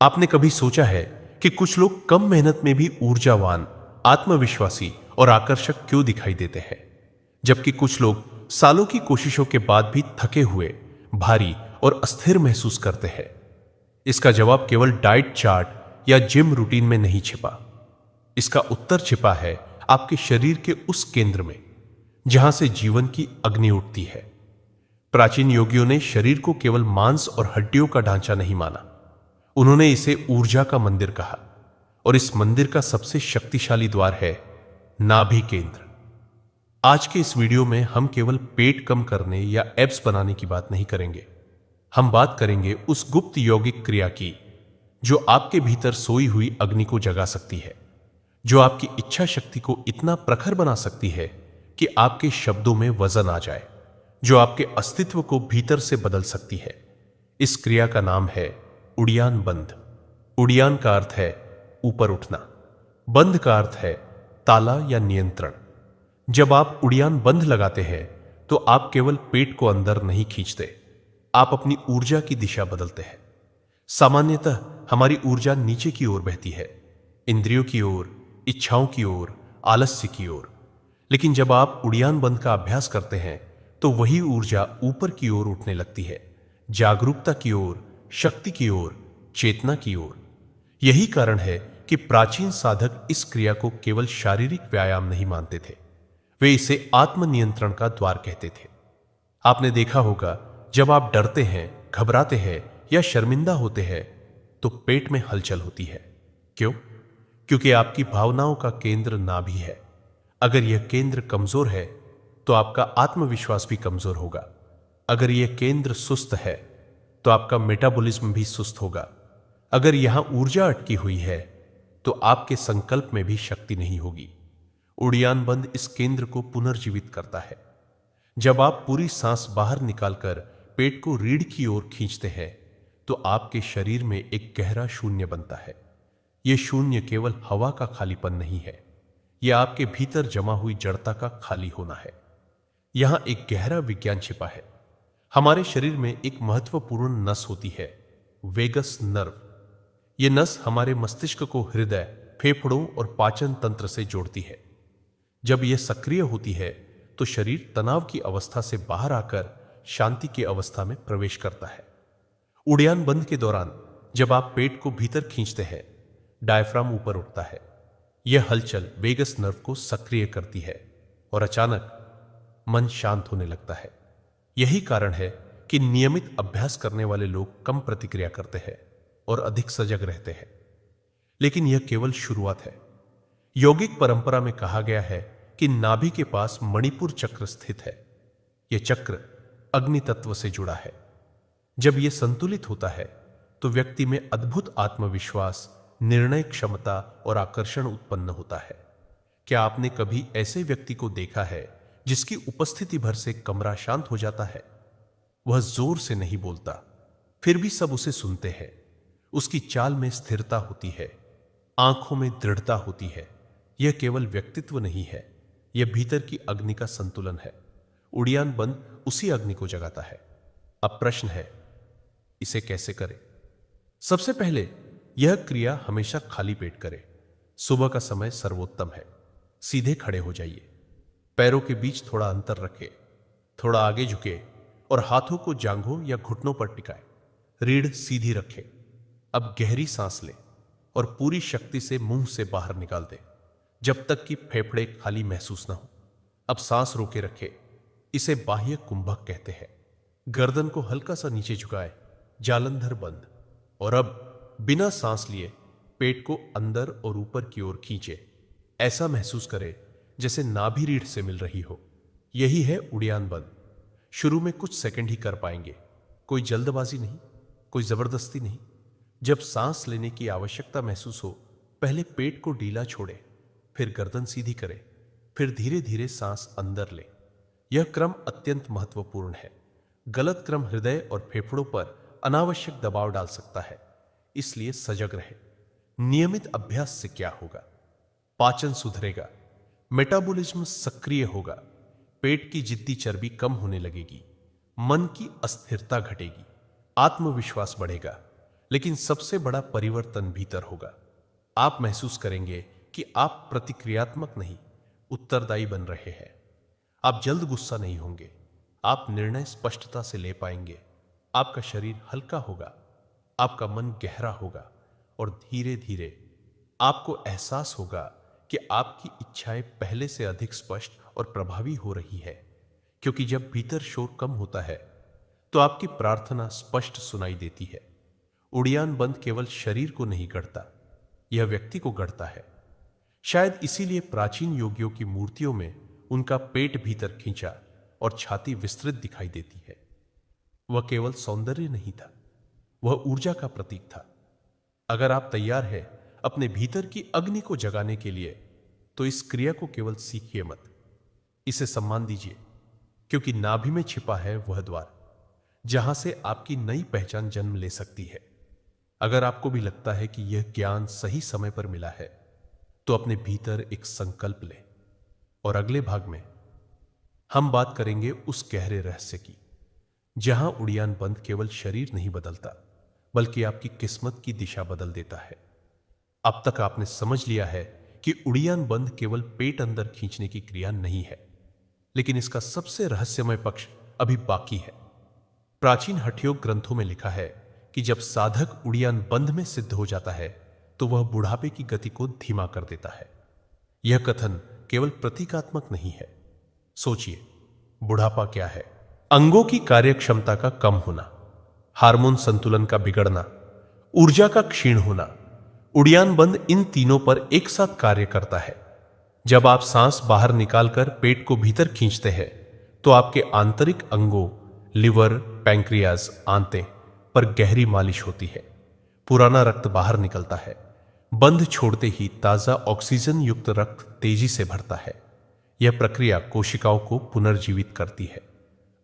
आपने कभी सोचा है कि कुछ लोग कम मेहनत में भी ऊर्जावान, आत्मविश्वासी और आकर्षक क्यों दिखाई देते हैं, जबकि कुछ लोग सालों की कोशिशों के बाद भी थके हुए, भारी और अस्थिर महसूस करते हैं? इसका जवाब केवल डाइट चार्ट या जिम रूटीन में नहीं छिपा। इसका उत्तर छिपा है आपके शरीर के उस केंद्र में जहां से जीवन की अग्नि उठती है। प्राचीन योगियों ने शरीर को केवल मांस और हड्डियों का ढांचा नहीं माना, उन्होंने इसे ऊर्जा का मंदिर कहा। और इस मंदिर का सबसे शक्तिशाली द्वार है नाभि केंद्र। आज के इस वीडियो में हम केवल पेट कम करने या एब्स बनाने की बात नहीं करेंगे। हम बात करेंगे उस गुप्त यौगिक क्रिया की जो आपके भीतर सोई हुई अग्नि को जगा सकती है, जो आपकी इच्छा शक्ति को इतना प्रखर बना सकती है कि आपके शब्दों में वजन आ जाए, जो आपके अस्तित्व को भीतर से बदल सकती है। इस क्रिया का नाम है उड़ियान बंध। उड़ियान का अर्थ है ऊपर उठना, बंध का अर्थ है ताला या नियंत्रण। जब आप उड़ियान बंध लगाते हैं तो आप केवल पेट को अंदर नहीं खींचते, आप अपनी ऊर्जा की दिशा बदलते हैं। सामान्यतः हमारी ऊर्जा नीचे की ओर बहती है, इंद्रियों की ओर, इच्छाओं की ओर, आलस्य की ओर। लेकिन जब आप उड़ियान बंध का अभ्यास करते हैं तो वही ऊर्जा ऊपर की ओर उठने लगती है, जागरूकता की ओर, शक्ति की ओर, चेतना की ओर। यही कारण है कि प्राचीन साधक इस क्रिया को केवल शारीरिक व्यायाम नहीं मानते थे, वे इसे आत्मनियंत्रण का द्वार कहते थे। आपने देखा होगा, जब आप डरते हैं, घबराते हैं या शर्मिंदा होते हैं तो पेट में हलचल होती है। क्यों? क्योंकि आपकी भावनाओं का केंद्र नाभि है। अगर यह केंद्र कमजोर है तो आपका आत्मविश्वास भी कमजोर होगा। अगर यह केंद्र सुस्त है तो आपका मेटाबॉलिज्म भी सुस्त होगा। अगर यहां ऊर्जा अटकी हुई है तो आपके संकल्प में भी शक्ति नहीं होगी। उड़ियान बंध इस केंद्र को पुनर्जीवित करता है। जब आप पूरी सांस बाहर निकालकर पेट को रीढ़ की ओर खींचते हैं तो आपके शरीर में एक गहरा शून्य बनता है। यह शून्य केवल हवा का खालीपन नहीं है, यह आपके भीतर जमा हुई जड़ता का खाली होना है। यहां एक गहरा विज्ञान छिपा है। हमारे शरीर में एक महत्वपूर्ण नस होती है, वेगस नर्व। यह नस हमारे मस्तिष्क को हृदय, फेफड़ों और पाचन तंत्र से जोड़ती है। जब यह सक्रिय होती है तो शरीर तनाव की अवस्था से बाहर आकर शांति की अवस्था में प्रवेश करता है। उड़ियान बंध के दौरान जब आप पेट को भीतर खींचते हैं, डायफ्राम ऊपर उठता है। यह हलचल वेगस नर्व को सक्रिय करती है और अचानक मन शांत होने लगता है। यही कारण है कि नियमित अभ्यास करने वाले लोग कम प्रतिक्रिया करते हैं और अधिक सजग रहते हैं। लेकिन यह केवल शुरुआत है। यौगिक परंपरा में कहा गया है कि नाभि के पास मणिपुर चक्र स्थित है। यह चक्र अग्नि तत्व से जुड़ा है। जब यह संतुलित होता है तो व्यक्ति में अद्भुत आत्मविश्वास, निर्णय क्षमता और आकर्षण उत्पन्न होता है। क्या आपने कभी ऐसे व्यक्ति को देखा है जिसकी उपस्थिति भर से कमरा शांत हो जाता है? वह जोर से नहीं बोलता, फिर भी सब उसे सुनते हैं। उसकी चाल में स्थिरता होती है, आंखों में दृढ़ता होती है। यह केवल व्यक्तित्व नहीं है, यह भीतर की अग्नि का संतुलन है। उड़ियान बंध उसी अग्नि को जगाता है। अब प्रश्न है, इसे कैसे करें? सबसे पहले यह क्रिया हमेशा खाली पेट करें। सुबह का समय सर्वोत्तम है। सीधे खड़े हो जाइए, पैरों के बीच थोड़ा अंतर रखें, थोड़ा आगे झुके और हाथों को जांघों या घुटनों पर टिकाएं। रीढ़ सीधी रखें। अब गहरी सांस लें और पूरी शक्ति से मुंह से बाहर निकाल दें जब तक कि फेफड़े खाली महसूस न हो। अब सांस रोके रखें, इसे बाह्य कुंभक कहते हैं। गर्दन को हल्का सा नीचे झुकाएं, जालंधर बंद। और अब बिना सांस लिए पेट को अंदर और ऊपर की ओर खींचे। ऐसा महसूस करें जैसे नाभि रीढ़ से मिल रही हो। यही है उड़ियान बंध। शुरू में कुछ सेकंड ही कर पाएंगे, कोई जल्दबाजी नहीं, कोई जबरदस्ती नहीं। जब सांस लेने की आवश्यकता महसूस हो, पहले पेट को ढीला छोड़ें, फिर गर्दन सीधी करें, फिर धीरे धीरे सांस अंदर लें। यह क्रम अत्यंत महत्वपूर्ण है। गलत क्रम हृदय और फेफड़ों पर अनावश्यक दबाव डाल सकता है, इसलिए सजग रहे। नियमित अभ्यास से क्या होगा? पाचन सुधरेगा, मेटाबॉलिज्म सक्रिय होगा, पेट की जिद्दी चर्बी कम होने लगेगी, मन की अस्थिरता घटेगी, आत्मविश्वास बढ़ेगा, लेकिन सबसे बड़ा परिवर्तन भीतर होगा। आप महसूस करेंगे कि आप प्रतिक्रियात्मक नहीं, उत्तरदायी बन रहे हैं। आप जल्द गुस्सा नहीं होंगे। आप निर्णय स्पष्टता से ले पाएंगे। आपका शरीर हल्का होगा, आपका मन गहरा होगा और धीरे धीरे आपको एहसास होगा कि आपकी इच्छाएं पहले से अधिक स्पष्ट और प्रभावी हो रही है। क्योंकि जब भीतर शोर कम होता है तो आपकी प्रार्थना स्पष्ट सुनाई देती है। उड़ियान बंद केवल शरीर को नहीं गढ़ता, यह व्यक्ति को गढ़ता है। शायद इसीलिए प्राचीन योगियों की मूर्तियों में उनका पेट भीतर खींचा और छाती विस्तृत दिखाई देती है। वह केवल सौंदर्य नहीं था, वह ऊर्जा का प्रतीक था। अगर आप तैयार हैं अपने भीतर की अग्नि को जगाने के लिए, तो इस क्रिया को केवल सीखिए मत, इसे सम्मान दीजिए। क्योंकि नाभि में छिपा है वह द्वार जहां से आपकी नई पहचान जन्म ले सकती है। अगर आपको भी लगता है कि यह ज्ञान सही समय पर मिला है, तो अपने भीतर एक संकल्प लें। और अगले भाग में हम बात करेंगे उस गहरे रहस्य की, जहां उड़ियान बंद केवल शरीर नहीं बदलता, बल्कि आपकी किस्मत की दिशा बदल देता है। अब तक आपने समझ लिया है कि उड़ियान बंद केवल पेट अंदर खींचने की क्रिया नहीं है, लेकिन इसका सबसे रहस्यमय पक्ष अभी बाकी है। प्राचीन हठयोग ग्रंथों में लिखा है कि जब साधक उड़ियान बंद में सिद्ध हो जाता है, तो वह बुढ़ापे की गति को धीमा कर देता है। यह कथन केवल प्रतीकात्मक नहीं है। सोचिए, बुढ़ापा क्या है? अंगों की कार्यक्षमता का कम होना, हार्मोन संतुलन का बिगड़ना, ऊर्जा का क्षीण होना। उड़ियान बंद इन तीनों पर एक साथ कार्य करता है। जब आप सांस बाहर निकालकर पेट को भीतर खींचते हैं, तो आपके आंतरिक अंगों, लिवर, पैंक्रियाज, आंतें पर गहरी मालिश होती है। पुराना रक्त बाहर निकलता है। बंद छोड़ते ही ताजा ऑक्सीजन युक्त रक्त तेजी से भरता है। यह प्रक्रिया कोशिकाओं को पुनर्जीवित करती है।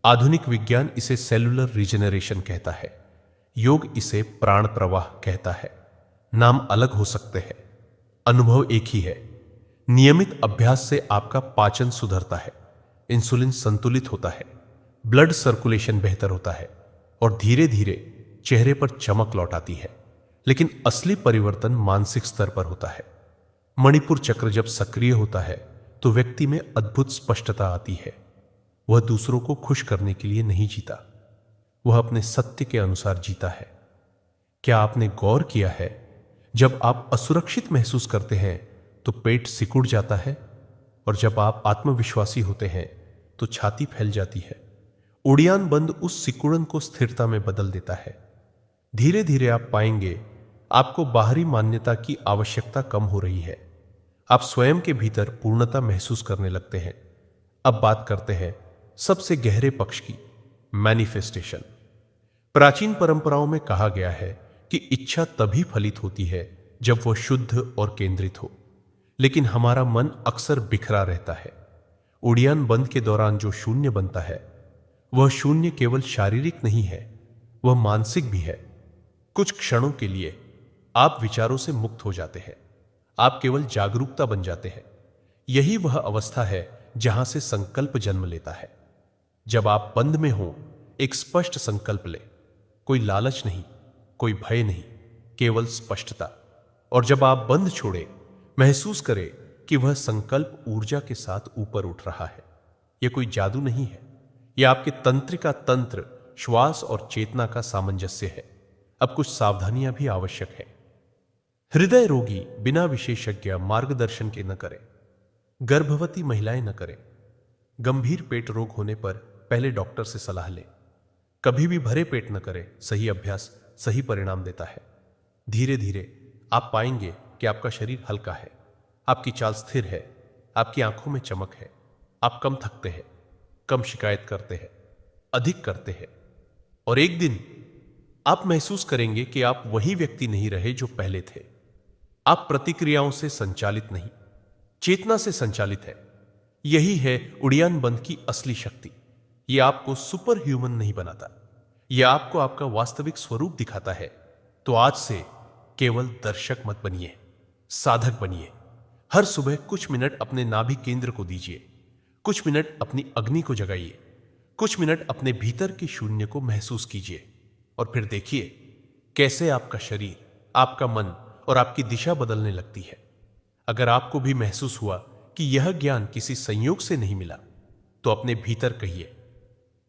आधुनिक विज्ञान इसे सेलुलर रिजेनरेशन कहता है। योग इसे प्राण प्रवाह कहता है। नाम अलग हो सकते हैं, अनुभव एक ही है। नियमित अभ्यास से आपका पाचन सुधरता है, इंसुलिन संतुलित होता है, ब्लड सर्कुलेशन बेहतर होता है और धीरे धीरे चेहरे पर चमक लौट आती है। लेकिन असली परिवर्तन मानसिक स्तर पर होता है। मणिपुर चक्र जब सक्रिय होता है, तो व्यक्ति में अद्भुत स्पष्टता आती है। वह दूसरों को खुश करने के लिए नहीं जीता, वह अपने सत्य के अनुसार जीता है। क्या आपने गौर किया है, जब आप असुरक्षित महसूस करते हैं तो पेट सिकुड़ जाता है, और जब आप आत्मविश्वासी होते हैं तो छाती फैल जाती है। उड़ियान बंद उस सिकुड़न को स्थिरता में बदल देता है। धीरे धीरे आप पाएंगे आपको बाहरी मान्यता की आवश्यकता कम हो रही है। आप स्वयं के भीतर पूर्णता महसूस करने लगते हैं। अब बात करते हैं सबसे गहरे पक्ष की, मैनिफेस्टेशन। प्राचीन परंपराओं में कहा गया है कि इच्छा तभी फलित होती है जब वह शुद्ध और केंद्रित हो। लेकिन हमारा मन अक्सर बिखरा रहता है। उड़ियान बंद के दौरान जो शून्य बनता है, वह शून्य केवल शारीरिक नहीं है, वह मानसिक भी है। कुछ क्षणों के लिए आप विचारों से मुक्त हो जाते हैं। आप केवल जागरूकता बन जाते हैं। यही वह अवस्था है जहां से संकल्प जन्म लेता है। जब आप बंद में हो, एक स्पष्ट संकल्प ले। कोई लालच नहीं, कोई भय नहीं, केवल स्पष्टता। और जब आप बंद छोड़े, महसूस करें कि वह संकल्प ऊर्जा के साथ ऊपर उठ रहा है। यह कोई जादू नहीं है, यह आपके तंत्रिका तंत्र, श्वास और चेतना का सामंजस्य है। अब कुछ सावधानियां भी आवश्यक है। हृदय रोगी बिना विशेषज्ञ मार्गदर्शन के न करें। गर्भवती महिलाएं न करें। गंभीर पेट रोग होने पर पहले डॉक्टर से सलाह लें। कभी भी भरे पेट न करें। सही अभ्यास सही परिणाम देता है। धीरे धीरे आप पाएंगे कि आपका शरीर हल्का है, आपकी चाल स्थिर है, आपकी आंखों में चमक है। आप कम थकते हैं, कम शिकायत करते हैं, अधिक करते हैं। और एक दिन आप महसूस करेंगे कि आप वही व्यक्ति नहीं रहे जो पहले थे। आप प्रतिक्रियाओं से संचालित नहीं, चेतना से संचालित है। यही है उड़ियान बंद की असली शक्ति। यह आपको सुपर ह्यूमन नहीं बनाता, यह आपको आपका वास्तविक स्वरूप दिखाता है। तो आज से केवल दर्शक मत बनिए, साधक बनिए। हर सुबह कुछ मिनट अपने नाभि केंद्र को दीजिए, कुछ मिनट अपनी अग्नि को जगाइए, कुछ मिनट अपने भीतर के शून्य को महसूस कीजिए। और फिर देखिए कैसे आपका शरीर, आपका मन और आपकी दिशा बदलने लगती है। अगर आपको भी महसूस हुआ कि यह ज्ञान किसी संयोग से नहीं मिला, तो अपने भीतर कहिए,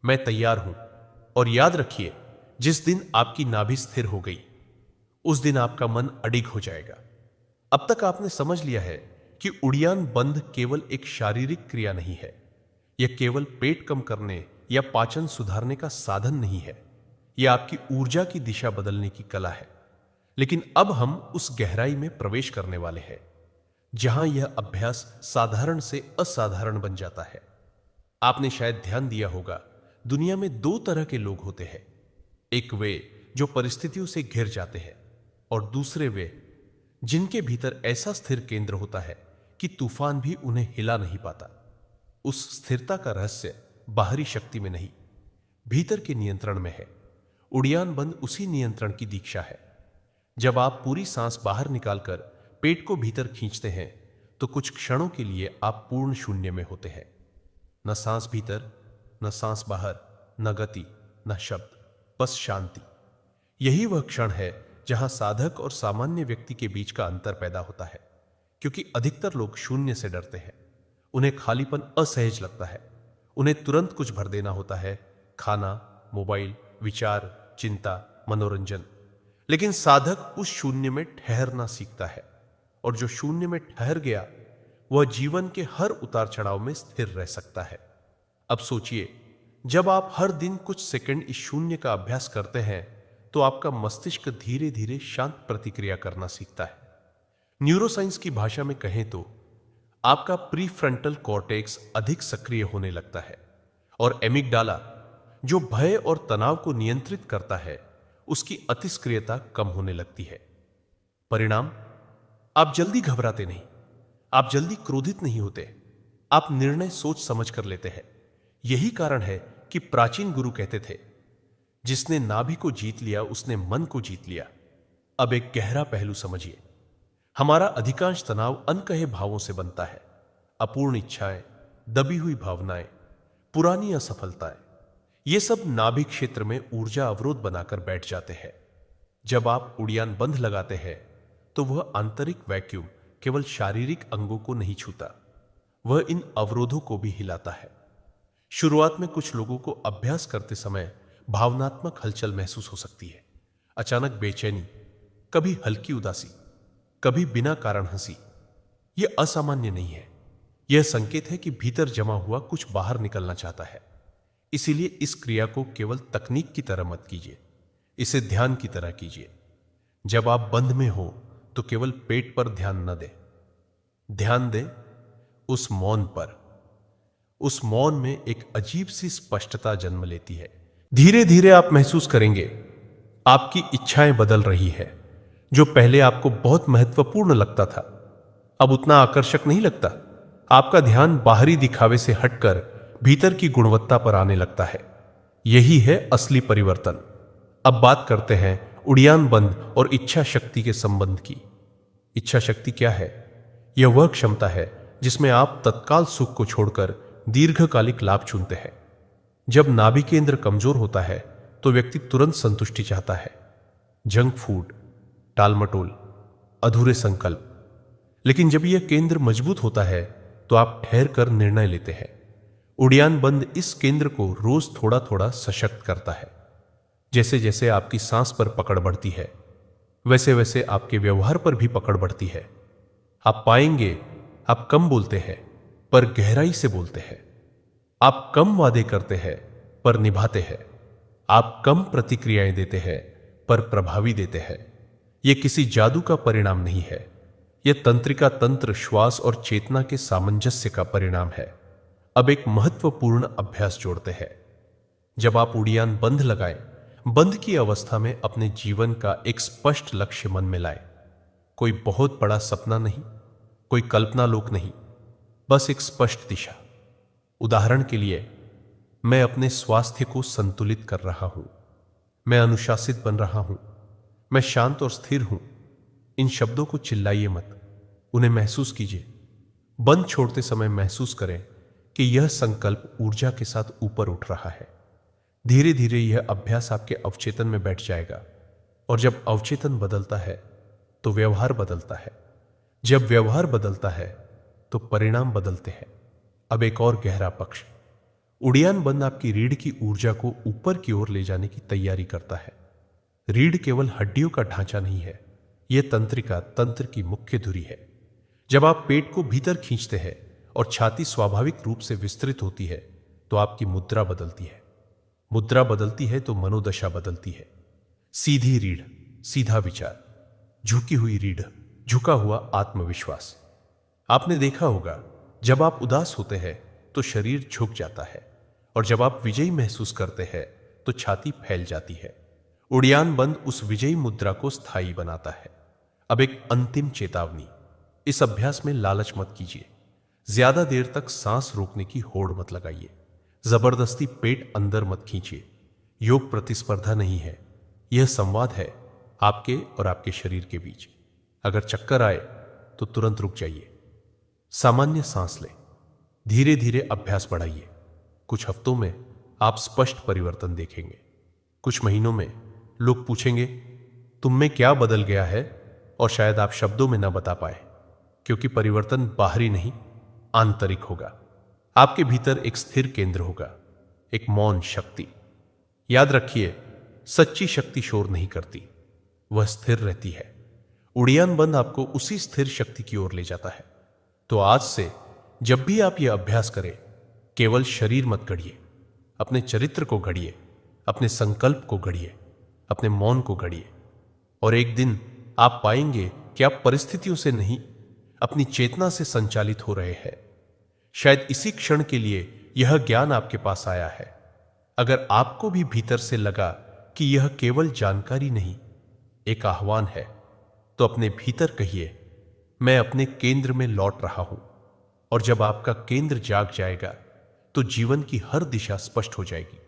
मैं तैयार हूं। और याद रखिए, जिस दिन आपकी नाभि स्थिर हो गई, उस दिन आपका मन अडिग हो जाएगा। अब तक आपने समझ लिया है कि उड़ियान बंद केवल एक शारीरिक क्रिया नहीं है। यह केवल पेट कम करने या पाचन सुधारने का साधन नहीं है। यह आपकी ऊर्जा की दिशा बदलने की कला है। लेकिन अब हम उस गहराई में प्रवेश करने वाले हैं जहां यह अभ्यास साधारण से असाधारण बन जाता है। आपने शायद ध्यान दिया होगा, दुनिया में दो तरह के लोग होते हैं। एक वे जो परिस्थितियों से घिर जाते हैं, और दूसरे वे जिनके भीतर ऐसा स्थिर केंद्र होता है कि तूफान भी उन्हें हिला नहीं पाता। उस स्थिरता का रहस्य बाहरी शक्ति में नहीं, भीतर के नियंत्रण में है। उड़ियान बंद उसी नियंत्रण की दीक्षा है। जब आप पूरी सांस बाहर निकालकर पेट को भीतर खींचते हैं, तो कुछ क्षणों के लिए आप पूर्ण शून्य में होते हैं। न सांस भीतर, न सांस बाहर, न गति, न शब्द, बस शांति। यही वह क्षण है जहां साधक और सामान्य व्यक्ति के बीच का अंतर पैदा होता है। क्योंकि अधिकतर लोग शून्य से डरते हैं। उन्हें खालीपन असहज लगता है। उन्हें तुरंत कुछ भर देना होता है, खाना, मोबाइल, विचार, चिंता, मनोरंजन। लेकिन साधक उस शून्य में ठहरना सीखता है, और जो शून्य में ठहर गया, वह जीवन के हर उतार चढ़ाव में स्थिर रह सकता है। अब सोचिए, जब आप हर दिन कुछ सेकंड इस शून्य का अभ्यास करते हैं, तो आपका मस्तिष्क धीरे धीरे शांत प्रतिक्रिया करना सीखता है। न्यूरोसाइंस की भाषा में कहें तो आपका प्रीफ्रंटल कॉर्टेक्स अधिक सक्रिय होने लगता है, और एमिगडाला, जो भय और तनाव को नियंत्रित करता है, उसकी अतिस्क्रियता कम होने लगती है। परिणाम, आप जल्दी घबराते नहीं, आप जल्दी क्रोधित नहीं होते, आप निर्णय सोच समझ कर लेते हैं। यही कारण है कि प्राचीन गुरु कहते थे, जिसने नाभि को जीत लिया उसने मन को जीत लिया। अब एक गहरा पहलू समझिए, हमारा अधिकांश तनाव अनकहे भावों से बनता है। अपूर्ण इच्छाएं, दबी हुई भावनाएं, पुरानी असफलताएं, ये सब नाभि क्षेत्र में ऊर्जा अवरोध बनाकर बैठ जाते हैं। जब आप उड़ियान बंध लगाते हैं, तो वह आंतरिक वैक्यूम केवल शारीरिक अंगों को नहीं छूता, वह इन अवरोधों को भी हिलाता है। शुरुआत में कुछ लोगों को अभ्यास करते समय भावनात्मक हलचल महसूस हो सकती है। अचानक बेचैनी, कभी हल्की उदासी, कभी बिना कारण हंसी। यह असामान्य नहीं है, यह संकेत है कि भीतर जमा हुआ कुछ बाहर निकलना चाहता है। इसीलिए इस क्रिया को केवल तकनीक की तरह मत कीजिए, इसे ध्यान की तरह कीजिए। जब आप बंध में हो, तो केवल पेट पर ध्यान न दें, ध्यान दें उस मौन पर। उस मौन में एक अजीब सी स्पष्टता जन्म लेती है। धीरे धीरे आप महसूस करेंगे, आपकी इच्छाएं बदल रही है। जो पहले आपको बहुत महत्वपूर्ण लगता था, अब उतना आकर्षक नहीं लगता। आपका ध्यान बाहरी दिखावे से हटकर भीतर की गुणवत्ता पर आने लगता है। यही है असली परिवर्तन। अब बात करते हैं उड़ियान बंद और इच्छा शक्ति के संबंध की। इच्छा शक्ति क्या है? यह वह क्षमता है जिसमें आप तत्काल सुख को छोड़कर दीर्घकालिक लाभ चुनते हैं। जब नाभि केंद्र कमजोर होता है, तो व्यक्ति तुरंत संतुष्टि चाहता है। जंक फूड, टालमटोल, अधूरे संकल्प। लेकिन जब यह केंद्र मजबूत होता है, तो आप ठहर कर निर्णय लेते हैं। उड़ियान बंद इस केंद्र को रोज थोड़ा थोड़ा सशक्त करता है। जैसे जैसे आपकी सांस पर पकड़ बढ़ती है, वैसे वैसे आपके व्यवहार पर भी पकड़ बढ़ती है। आप पाएंगे, आप कम बोलते हैं पर गहराई से बोलते हैं। आप कम वादे करते हैं पर निभाते हैं। आप कम प्रतिक्रियाएं देते हैं पर प्रभावी देते हैं। यह किसी जादू का परिणाम नहीं है, यह तंत्रिका तंत्र, श्वास और चेतना के सामंजस्य का परिणाम है। अब एक महत्वपूर्ण अभ्यास जोड़ते हैं। जब आप उड़ियान बंध लगाएं, बंध की अवस्था में अपने जीवन का एक स्पष्ट लक्ष्य मन में लाएं। कोई बहुत बड़ा सपना नहीं, कोई कल्पना लोक नहीं, बस एक स्पष्ट दिशा। उदाहरण के लिए, मैं अपने स्वास्थ्य को संतुलित कर रहा हूं, मैं अनुशासित बन रहा हूं, मैं शांत और स्थिर हूं। इन शब्दों को चिल्लाइए मत, उन्हें महसूस कीजिए। बंद छोड़ते समय महसूस करें कि यह संकल्प ऊर्जा के साथ ऊपर उठ रहा है। धीरे धीरे यह अभ्यास आपके अवचेतन में बैठ जाएगा। और जब अवचेतन बदलता है तो व्यवहार बदलता है। जब व्यवहार बदलता है तो परिणाम बदलते हैं। अब एक और गहरा पक्ष, उड़ियान बंद आपकी रीढ़ की ऊर्जा को ऊपर की ओर ले जाने की तैयारी करता है। रीढ़ केवल हड्डियों का ढांचा नहीं है, यह तंत्रिका तंत्र की मुख्य धुरी है। जब आप पेट को भीतर खींचते हैं और छाती स्वाभाविक रूप से विस्तृत होती है तो आपकी मुद्रा बदलती है। मुद्रा बदलती है तो मनोदशा बदलती है। सीधी रीढ़, सीधा विचार, झुकी हुई रीढ़, झुका हुआ आत्मविश्वास। आपने देखा होगा, जब आप उदास होते हैं तो शरीर झुक जाता है, और जब आप विजयी महसूस करते हैं तो छाती फैल जाती है। उड़ियान बंद उस विजयी मुद्रा को स्थायी बनाता है। अब एक अंतिम चेतावनी, इस अभ्यास में लालच मत कीजिए। ज्यादा देर तक सांस रोकने की होड़ मत लगाइए। जबरदस्ती पेट अंदर मत खींचिए। योग प्रतिस्पर्धा नहीं है, यह संवाद है आपके और आपके शरीर के बीच। अगर चक्कर आए तो तुरंत रुक जाइए। सामान्य सांस लें। धीरे धीरे अभ्यास बढ़ाइए। कुछ हफ्तों में आप स्पष्ट परिवर्तन देखेंगे। कुछ महीनों में लोग पूछेंगे, तुम में क्या बदल गया है? और शायद आप शब्दों में न बता पाए, क्योंकि परिवर्तन बाहरी नहीं, आंतरिक होगा। आपके भीतर एक स्थिर केंद्र होगा, एक मौन शक्ति। याद रखिए, सच्ची शक्ति शोर नहीं करती, वह स्थिर रहती है। उड़ियान बंद आपको उसी स्थिर शक्ति की ओर ले जाता है। तो आज से जब भी आप यह अभ्यास करें, केवल शरीर मत गढ़िए, अपने चरित्र को गढ़िए, अपने संकल्प को गढ़िए, अपने मौन को गढ़िए। और एक दिन आप पाएंगे कि आप परिस्थितियों से नहीं, अपनी चेतना से संचालित हो रहे हैं। शायद इसी क्षण के लिए यह ज्ञान आपके पास आया है। अगर आपको भी भीतर से लगा कि यह केवल जानकारी नहीं, एक आह्वान है, तो अपने भीतर कहिए, मैं अपने केंद्र में लौट रहा हूं। और जब आपका केंद्र जाग जाएगा तो जीवन की हर दिशा स्पष्ट हो जाएगी।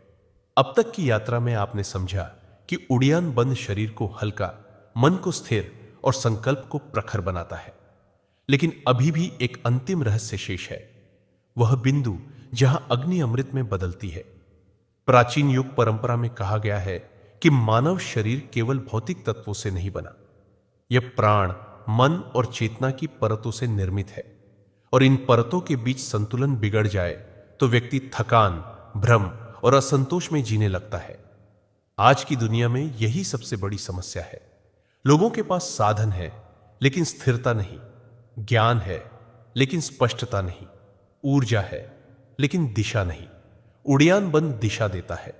अब तक की यात्रा में आपने समझा कि उड़ियान बंद शरीर को हल्का, मन को स्थिर और संकल्प को प्रखर बनाता है। लेकिन अभी भी एक अंतिम रहस्य शेष है, वह बिंदु जहां अग्नि अमृत में बदलती है। प्राचीन युग परंपरा में कहा गया है कि मानव शरीर केवल भौतिक तत्वों से नहीं बना, यह प्राण, मन और चेतना की परतों से निर्मित है। और इन परतों के बीच संतुलन बिगड़ जाए तो व्यक्ति थकान, भ्रम और असंतोष में जीने लगता है। आज की दुनिया में यही सबसे बड़ी समस्या है। लोगों के पास साधन है लेकिन स्थिरता नहीं, ज्ञान है लेकिन स्पष्टता नहीं, ऊर्जा है लेकिन दिशा नहीं। उड़ियान बंद दिशा देता है।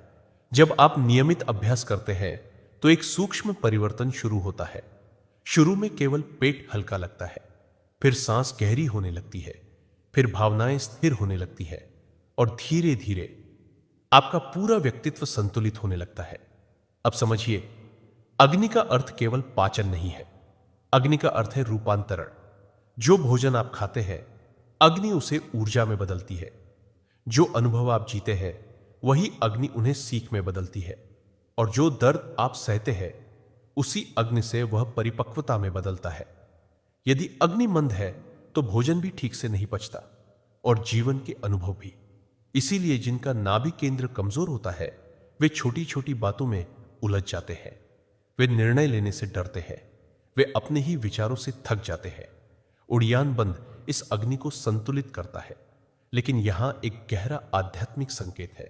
जब आप नियमित अभ्यास करते हैं तो एक सूक्ष्म परिवर्तन शुरू होता है। शुरू में केवल पेट हल्का लगता है, फिर सांस गहरी होने लगती है, फिर भावनाएं स्थिर होने लगती है, और धीरे धीरे आपका पूरा व्यक्तित्व संतुलित होने लगता है। अब समझिए, अग्नि का अर्थ केवल पाचन नहीं है, अग्नि का अर्थ है रूपांतरण। जो भोजन आप खाते हैं, अग्नि उसे ऊर्जा में बदलती है। जो अनुभव आप जीते हैं, वही अग्नि उन्हें सीख में बदलती है। और जो दर्द आप सहते हैं, उसी अग्नि से वह परिपक्वता में बदलता है। यदि अग्नि मंद है तो भोजन भी ठीक से नहीं पचता, और जीवन के अनुभव भी। इसीलिए जिनका नाभि केंद्र कमजोर होता है, वे छोटी छोटी बातों में उलझ जाते हैं, वे निर्णय लेने से डरते हैं, वे अपने ही विचारों से थक जाते हैं। उड़ियान बंद इस अग्नि को संतुलित करता है। लेकिन यहां एक गहरा आध्यात्मिक संकेत है।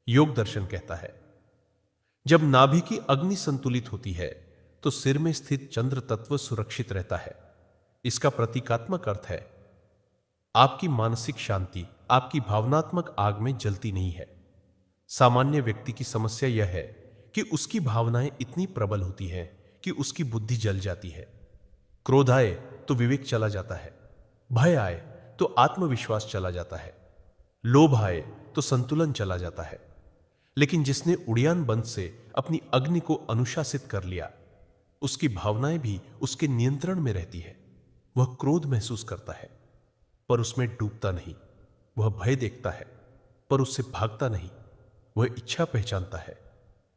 योग दर्शन कहता है, जब नाभि की अग्नि संतुलित होती है तो सिर में स्थित चंद्र तत्व सुरक्षित रहता है। इसका प्रतीकात्मक अर्थ है, आपकी मानसिक शांति आपकी भावनात्मक आग में जलती नहीं है। सामान्य व्यक्ति की समस्या यह है कि उसकी भावनाएं इतनी प्रबल होती हैं कि उसकी बुद्धि जल जाती है। क्रोध आए तो विवेक चला जाता है, भय आए तो आत्मविश्वास चला जाता है, लोभ आए तो संतुलन चला जाता है। लेकिन जिसने उड़ियान बंद से अपनी अग्नि को अनुशासित कर लिया, उसकी भावनाएं भी उसके नियंत्रण में रहती है। वह क्रोध महसूस करता है पर उसमें डूबता नहीं, वह भय देखता है पर उससे भागता नहीं, वह इच्छा पहचानता है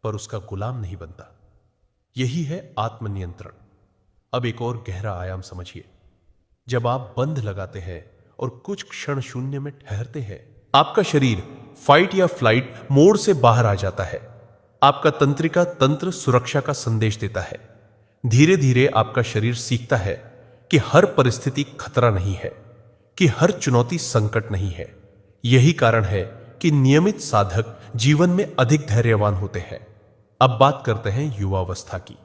पर उसका गुलाम नहीं बनता। यही है आत्मनियंत्रण। अब एक और गहरा आयाम समझिए। जब आप बंध लगाते हैं और कुछ क्षण शून्य में ठहरते हैं, आपका शरीर फाइट या फ्लाइट मोड से बाहर आ जाता है। आपका तंत्रिका तंत्र सुरक्षा का संदेश देता है। धीरे धीरे आपका शरीर सीखता है कि हर परिस्थिति खतरा नहीं है, कि हर चुनौती संकट नहीं है। यही कारण है कि नियमित साधक जीवन में अधिक धैर्यवान होते हैं। अब बात करते हैं युवावस्था की।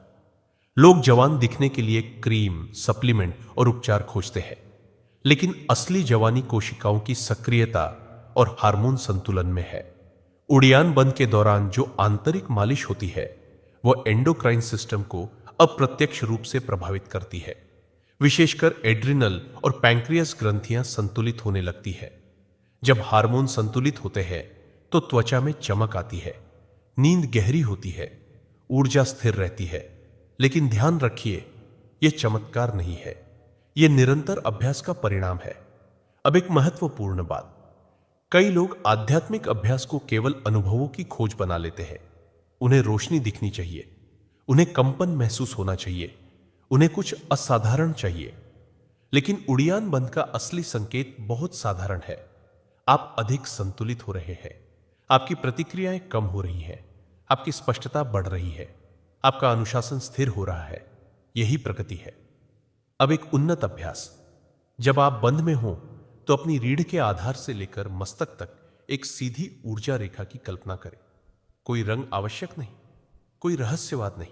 लोग जवान दिखने के लिए क्रीम, सप्लीमेंट और उपचार खोजते हैं, लेकिन असली जवानी कोशिकाओं की सक्रियता और हार्मोन संतुलन में है। उड़ियान बंद के दौरान जो आंतरिक मालिश होती है, वह एंडोक्राइन सिस्टम को अप्रत्यक्ष रूप से प्रभावित करती है। विशेषकर एड्रिनल और पैंक्रियास ग्रंथियां संतुलित होने लगती है। जब हार्मोन संतुलित होते हैं तो त्वचा में चमक आती है, नींद गहरी होती है, ऊर्जा स्थिर रहती है। लेकिन ध्यान रखिए, यह चमत्कार नहीं है, यह निरंतर अभ्यास का परिणाम है। अब एक महत्वपूर्ण बात, कई लोग आध्यात्मिक अभ्यास को केवल अनुभवों की खोज बना लेते हैं। उन्हें रोशनी दिखनी चाहिए, उन्हें कंपन महसूस होना चाहिए, उन्हें कुछ असाधारण चाहिए। लेकिन उड़ियान बंद का असली संकेत बहुत साधारण है। आप अधिक संतुलित हो रहे हैं, आपकी प्रतिक्रियाएं कम हो रही हैं, आपकी स्पष्टता बढ़ रही है, आपका अनुशासन स्थिर हो रहा है। यही प्रगति है। अब एक उन्नत अभ्यास, जब आप बंद में हो तो अपनी रीढ़ के आधार से लेकर मस्तक तक एक सीधी ऊर्जा रेखा की कल्पना करें। कोई रंग आवश्यक नहीं, कोई रहस्यवाद नहीं,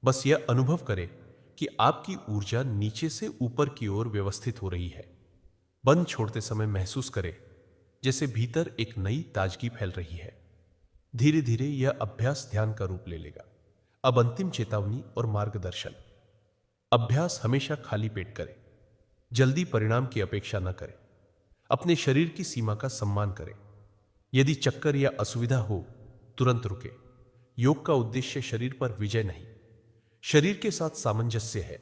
बस यह अनुभव करें कि आपकी ऊर्जा नीचे से ऊपर की ओर व्यवस्थित हो रही है। बंद छोड़ते समय महसूस करें जैसे भीतर एक नई ताजगी फैल रही है। धीरे धीरे यह अभ्यास ध्यान का रूप ले लेगा। अब अंतिम चेतावनी और मार्गदर्शन। अभ्यास हमेशा खाली पेट करें, जल्दी परिणाम की अपेक्षा न करें, अपने शरीर की सीमा का सम्मान करें। यदि चक्कर या असुविधा हो, तुरंत रुके। योग का उद्देश्य शरीर पर विजय नहीं, शरीर के साथ सामंजस्य है।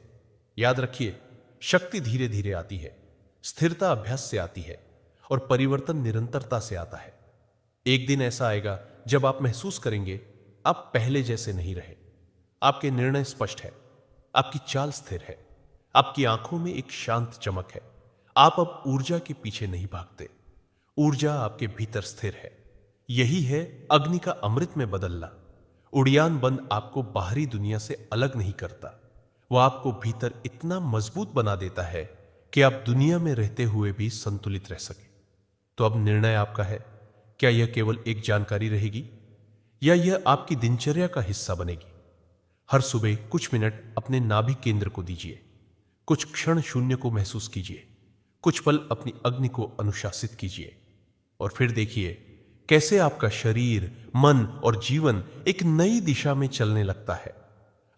याद रखिए, शक्ति धीरे धीरे आती है, स्थिरता अभ्यास से आती है और परिवर्तन निरंतरता से आता है। एक दिन ऐसा आएगा जब आप महसूस करेंगे आप पहले जैसे नहीं रहे। आपके निर्णय स्पष्ट है, आपकी चाल स्थिर है, आपकी आंखों में एक शांत चमक है। आप अब ऊर्जा के पीछे नहीं भागते, ऊर्जा आपके भीतर स्थिर है। यही है अग्नि का अमृत में बदलना। उड़ियान बंद आपको बाहरी दुनिया से अलग नहीं करता, वह आपको भीतर इतना मजबूत बना देता है कि आप दुनिया में रहते हुए भी संतुलित रह सके। तो अब निर्णय आपका है, क्या यह केवल एक जानकारी रहेगी या यह आपकी दिनचर्या का हिस्सा बनेगी? हर सुबह कुछ मिनट अपने नाभि केंद्र को दीजिए, कुछ क्षण शून्य को महसूस कीजिए, कुछ पल अपनी अग्नि को अनुशासित कीजिए और फिर देखिए कैसे आपका शरीर, मन और जीवन एक नई दिशा में चलने लगता है।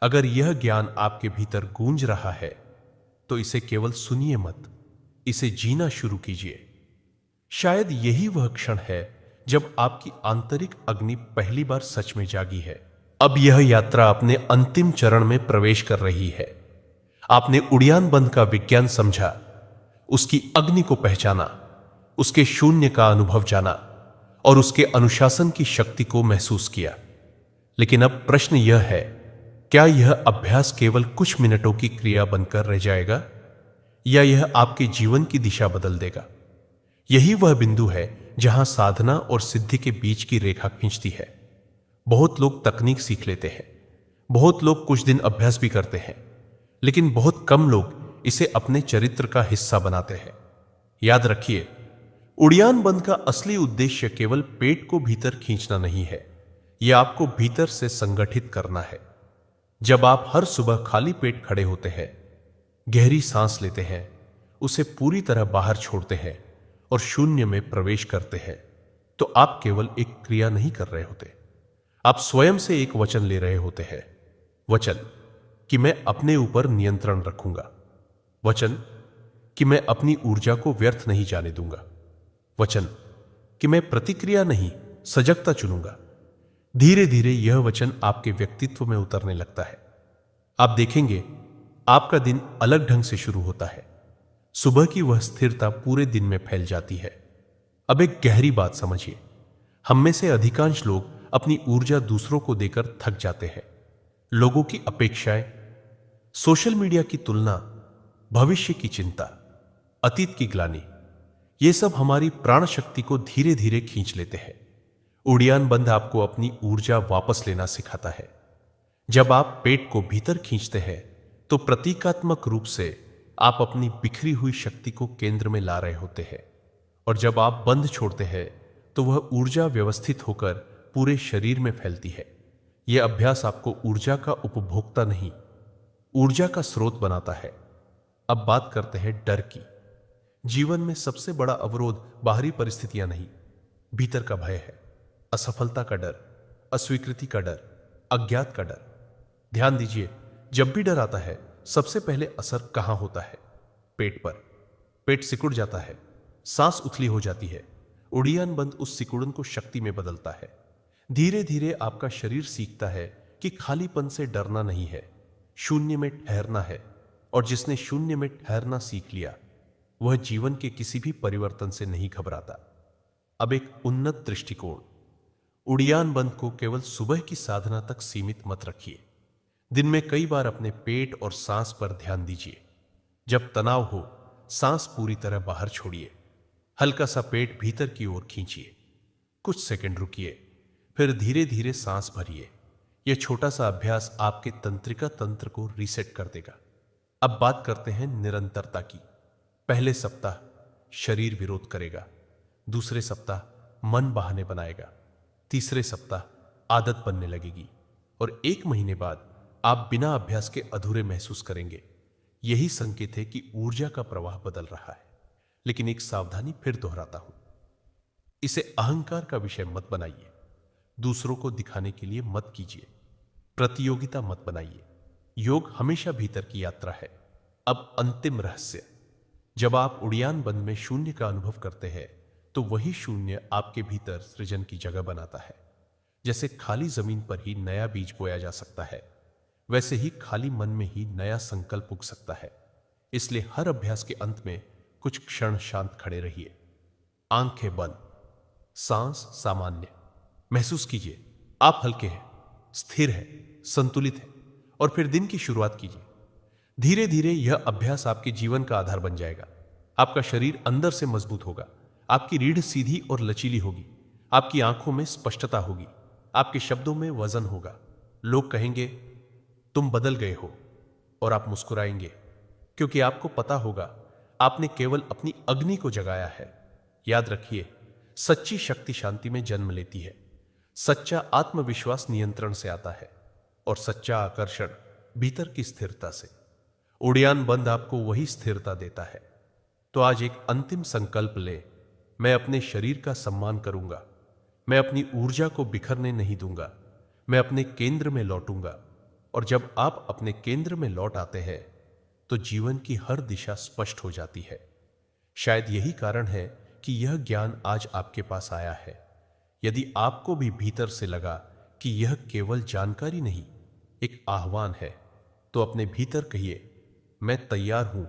अगर यह ज्ञान आपके भीतर गूंज रहा है तो इसे केवल सुनिए मत, इसे जीना शुरू कीजिए। शायद यही वह क्षण है जब आपकी आंतरिक अग्नि पहली बार सच में जागी है। अब यह यात्रा अपने अंतिम चरण में प्रवेश कर रही है। आपने उड़ियान बंद का विज्ञान समझा, उसकी अग्नि को पहचाना, उसके शून्य का अनुभव जाना और उसके अनुशासन की शक्ति को महसूस किया। लेकिन अब प्रश्न यह है, क्या यह अभ्यास केवल कुछ मिनटों की क्रिया बनकर रह जाएगा या यह आपके जीवन की दिशा बदल देगा? यही वह बिंदु है जहां साधना और सिद्धि के बीच की रेखा खींचती है। बहुत लोग तकनीक सीख लेते हैं, बहुत लोग कुछ दिन अभ्यास भी करते हैं, लेकिन बहुत कम लोग इसे अपने चरित्र का हिस्सा बनाते हैं। याद रखिए, उड़ियान बंद का असली उद्देश्य केवल पेट को भीतर खींचना नहीं है, यह आपको भीतर से संगठित करना है। जब आप हर सुबह खाली पेट खड़े होते हैं, गहरी सांस लेते हैं, उसे पूरी तरह बाहर छोड़ते हैं और शून्य में प्रवेश करते हैं, तो आप केवल एक क्रिया नहीं कर रहे होते, आप स्वयं से एक वचन ले रहे होते हैं। वचन कि मैं अपने ऊपर नियंत्रण रखूंगा, वचन कि मैं अपनी ऊर्जा को व्यर्थ नहीं जाने दूंगा, वचन कि मैं प्रतिक्रिया नहीं सजगता चुनूंगा। धीरे धीरे यह वचन आपके व्यक्तित्व में उतरने लगता है। आप देखेंगे आपका दिन अलग ढंग से शुरू होता है। सुबह की वह स्थिरता पूरे दिन में फैल जाती है। अब एक गहरी बात समझिए, हम में से अधिकांश लोग अपनी ऊर्जा दूसरों को देकर थक जाते हैं। लोगों की अपेक्षाएं, सोशल मीडिया की तुलना, भविष्य की चिंता, अतीत की ग्लानि, ये सब हमारी प्राण शक्ति को धीरे धीरे खींच लेते हैं। उड़ियान बंद आपको अपनी ऊर्जा वापस लेना सिखाता है। जब आप पेट को भीतर खींचते हैं तो प्रतीकात्मक रूप से आप अपनी बिखरी हुई शक्ति को केंद्र में ला रहे होते हैं, और जब आप बंद छोड़ते हैं तो वह ऊर्जा व्यवस्थित होकर पूरे शरीर में फैलती है। यह अभ्यास आपको ऊर्जा का उपभोक्ता नहीं, ऊर्जा का स्रोत बनाता है। अब बात करते हैं डर की। जीवन में सबसे बड़ा अवरोध बाहरी परिस्थितियां नहीं, भीतर का भय है। असफलता का डर, अस्वीकृति का डर, अज्ञात का डर। ध्यान दीजिए, जब भी डर आता है सबसे पहले असर कहां होता है? पेट पर। पेट सिकुड़ जाता है, सांस उथली हो जाती है। उड़ियान बंद उस सिकुड़न को शक्ति में बदलता है। धीरे धीरे आपका शरीर सीखता है कि खालीपन से डरना नहीं है, शून्य में ठहरना है। और जिसने शून्य में ठहरना सीख लिया वह जीवन के किसी भी परिवर्तन से नहीं घबराता। अब एक उन्नत दृष्टिकोण। उड़ियान बंद को केवल सुबह की साधना तक सीमित मत रखिए। दिन में कई बार अपने पेट और सांस पर ध्यान दीजिए। जब तनाव हो, सांस पूरी तरह बाहर छोड़िए। हल्का सा पेट भीतर की ओर खींचिए। कुछ सेकंड रुकिए, फिर धीरे धीरे सांस भरिए। यह छोटा सा अभ्यास आपके तंत्रिका तंत्र को रीसेट कर देगा। अब बात करते हैं निरंतरता की। पहले सप्ताह शरीर विरोध करेगा, दूसरे सप्ताह मन बहाने बनाएगा, तीसरे सप्ताह आदत बनने लगेगी, और 1 महीने बाद आप बिना अभ्यास के अधूरे महसूस करेंगे। यही संकेत है कि ऊर्जा का प्रवाह बदल रहा है। लेकिन एक सावधानी फिर दोहराता हूं, इसे अहंकार का विषय मत बनाइए। दूसरों को दिखाने के लिए मत कीजिए। प्रतियोगिता मत बनाइए। योग हमेशा भीतर की यात्रा है। अब अंतिम रहस्य। जब आप उड़ियान बंद में शून्य का अनुभव करते हैं तो वही शून्य आपके भीतर सृजन की जगह बनाता है। जैसे खाली जमीन पर ही नया बीज बोया जा सकता है, वैसे ही खाली मन में ही नया संकल्प उग सकता है। इसलिए हर अभ्यास के अंत में कुछ क्षण शांत खड़े रहिए। आंखें बंद, सांस सामान्य। महसूस कीजिए आप हल्के हैं, स्थिर हैं, संतुलित हैं। और फिर दिन की शुरुआत कीजिए। धीरे धीरे यह अभ्यास आपके जीवन का आधार बन जाएगा। आपका शरीर अंदर से मजबूत होगा, आपकी रीढ़ सीधी और लचीली होगी, आपकी आंखों में स्पष्टता होगी, आपके शब्दों में वजन होगा। लोग कहेंगे तुम बदल गए हो, और आप मुस्कुराएंगे, क्योंकि आपको पता होगा आपने केवल अपनी अग्नि को जगाया है। याद रखिए, सच्ची शक्ति शांति में जन्म लेती है। सच्चा आत्मविश्वास नियंत्रण से आता है, और सच्चा आकर्षण भीतर की स्थिरता से। उड़ियान बंद आपको वही स्थिरता देता है। तो आज एक अंतिम संकल्प ले। मैं अपने शरीर का सम्मान करूंगा। मैं अपनी ऊर्जा को बिखरने नहीं दूंगा। मैं अपने केंद्र में लौटूंगा। और जब आप अपने केंद्र में लौट आते हैं तो जीवन की हर दिशा स्पष्ट हो जाती है। शायद यही कारण है कि यह ज्ञान आज आपके पास आया है। यदि आपको भी भीतर से लगा कि यह केवल जानकारी नहीं, एक आह्वान है, तो अपने भीतर कहिए, मैं तैयार हूं।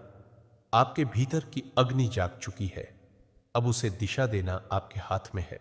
आपके भीतर की अग्नि जाग चुकी है। अब उसे दिशा देना आपके हाथ में है।